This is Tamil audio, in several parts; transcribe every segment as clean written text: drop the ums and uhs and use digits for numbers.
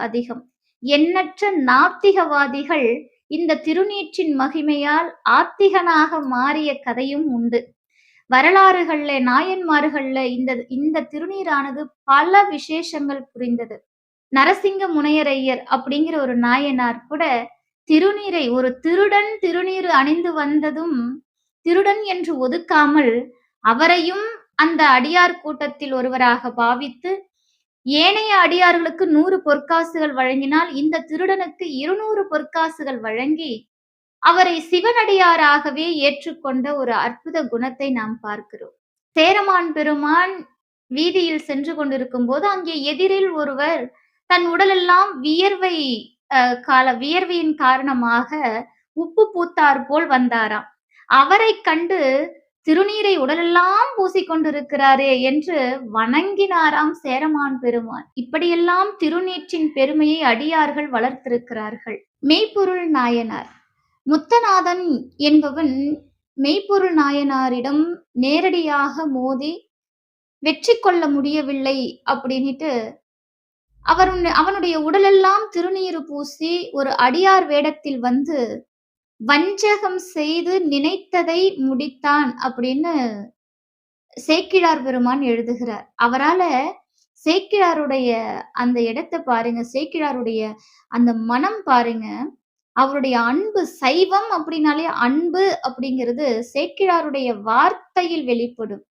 அதிகம். எண்ணற்ற நாத்திகவாதிகள் இந்த திருநீற்றின் மகிமையால் ஆத்திகனாக மாறிய கதையும் உண்டு. வரலாறுகள்ல, நாயன்மார்கள்ல இந்த இந்த திருநீரானது பல விசேஷங்கள் புரிந்தது. நரசிங்க முனையரையர் அப்படிங்கிற ஒரு நாயனார் கூட திருநீரை ஒரு திருடன் திருநீறு அணிந்து வந்ததும் திருடன் என்று ஒதுக்காமல் அவரையும் அந்த அடியார் கூட்டத்தில் ஒருவராக பாவித்து ஏனைய அடியார்களுக்கு 100 பொற்காசுகள் வழங்கினால் இந்த திருடனுக்கு 200 பொற்காசுகள் வழங்கி அவரை சிவனடியாராகவே ஏற்றுக்கொண்ட ஒரு அற்புத குணத்தை நாம் பார்க்கிறோம். சேரமான் பெருமான் வீதியில் சென்று கொண்டிருக்கும்போது அங்கே எதிரில் ஒருவர் தன் உடலெல்லாம் வியர்வையின் காரணமாக உப்பு பூத்தார் போல் வந்தாராம். அவரைக் கண்டு திருநீரை உடலெல்லாம் பூசிக்கொண்டிருக்கிறாரே என்று வணங்கினாராம் சேரமான் பெருமான். இப்படியெல்லாம் திருநீற்றின் பெருமையை அடியார்கள் வளர்த்திருக்கிறார்கள். மெய்ப்பொருள் நாயனார் முத்தநாதன் என்பவன் மெய்ப்பொருள் நாயனாரிடம் நேரடியாக மோதி வெற்றி கொள்ள முடியவில்லை அப்படின்னுட்டு அவனுடைய உடலெல்லாம் திருநீறு பூசி ஒரு அடியார் வேடத்தில் வந்து வஞ்சகம் செய்து நினைத்ததை முடித்தான் அப்படின்னு சேக்கிழார் பெருமான் எழுதுகிறார். அவரால சேக்கிழாருடைய அந்த இடத்தை பாருங்க, சேக்கிழாருடைய அந்த மனம் பாருங்க. அவருடைய அன்பு, சைவம் அப்படின்னாலே அன்பு அப்படிங்கிறது சேக்கிழாருடைய வார்த்தையில் வெளிப்படும்.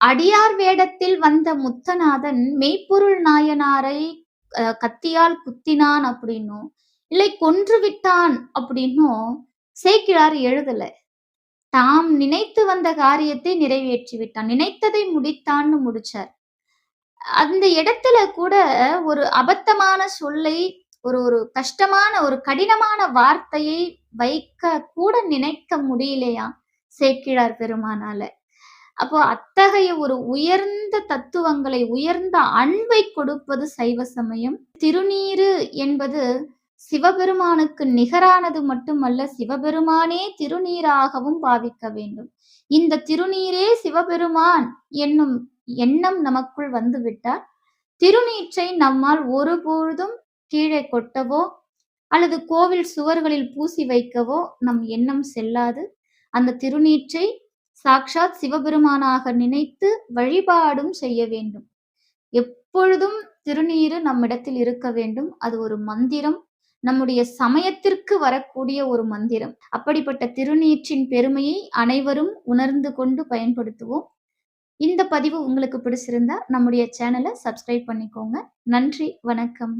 அடியார் வேடத்தில் வந்த முத்தநாதன் மெய்ப்பொருள் நாயனாரை கத்தியால் குத்தினான் அப்படின்னும், இல்லை கொன்று விட்டான் அப்படின்னும் சேக்கிழார் எழுதல. தாம் நினைத்து வந்த காரியத்தை நிறைவேற்றி விட்டான், நினைத்ததை முடித்தான்னு முடிச்சார். அந்த இடத்துல கூட ஒரு அபத்தமான சொல்லை, ஒரு கஷ்டமான, ஒரு கடினமான வார்த்தையை வைக்க கூட நினைக்க முடியலையா சேக்கிழார் பெருமானால. அப்போ அத்தகைய ஒரு உயர்ந்த தத்துவங்களை, உயர்ந்த அன்பை கொடுப்பது சைவ சமயம். திருநீறு என்பது சிவபெருமானுக்கு நிகரானது மட்டுமல்ல, சிவபெருமானே திருநீராகவும் பாவிக்க வேண்டும். இந்த திருநீரே சிவபெருமான் என்னும் எண்ணம் நமக்குள் வந்துவிட்டால் திருநீற்றை நம்மால் ஒருபொழுதும் கீழே கொட்டவோ அல்லது கோவில் சுவர்களில் பூசி வைக்கவோ நம் எண்ணம் செல்லாது. அந்த திருநீற்றை சாக்ஷாத் சிவபெருமானாக நினைத்து வழிபாடும் செய்ய வேண்டும். எப்பொழுதும் திருநீறு நம்மிடத்தில் இருக்க வேண்டும். அது ஒரு மந்திரம், நம்முடைய சமயத்திற்கு வரக்கூடிய ஒரு மந்திரம். அப்படிப்பட்ட திருநீற்றின் பெருமையை அனைவரும் உணர்ந்து கொண்டு பயன்படுத்துவோம். இந்த பதிவு உங்களுக்கு பிடிச்சிருந்தா நம்முடைய சேனலை சப்ஸ்கிரைப் பண்ணிக்கோங்க. நன்றி, வணக்கம்.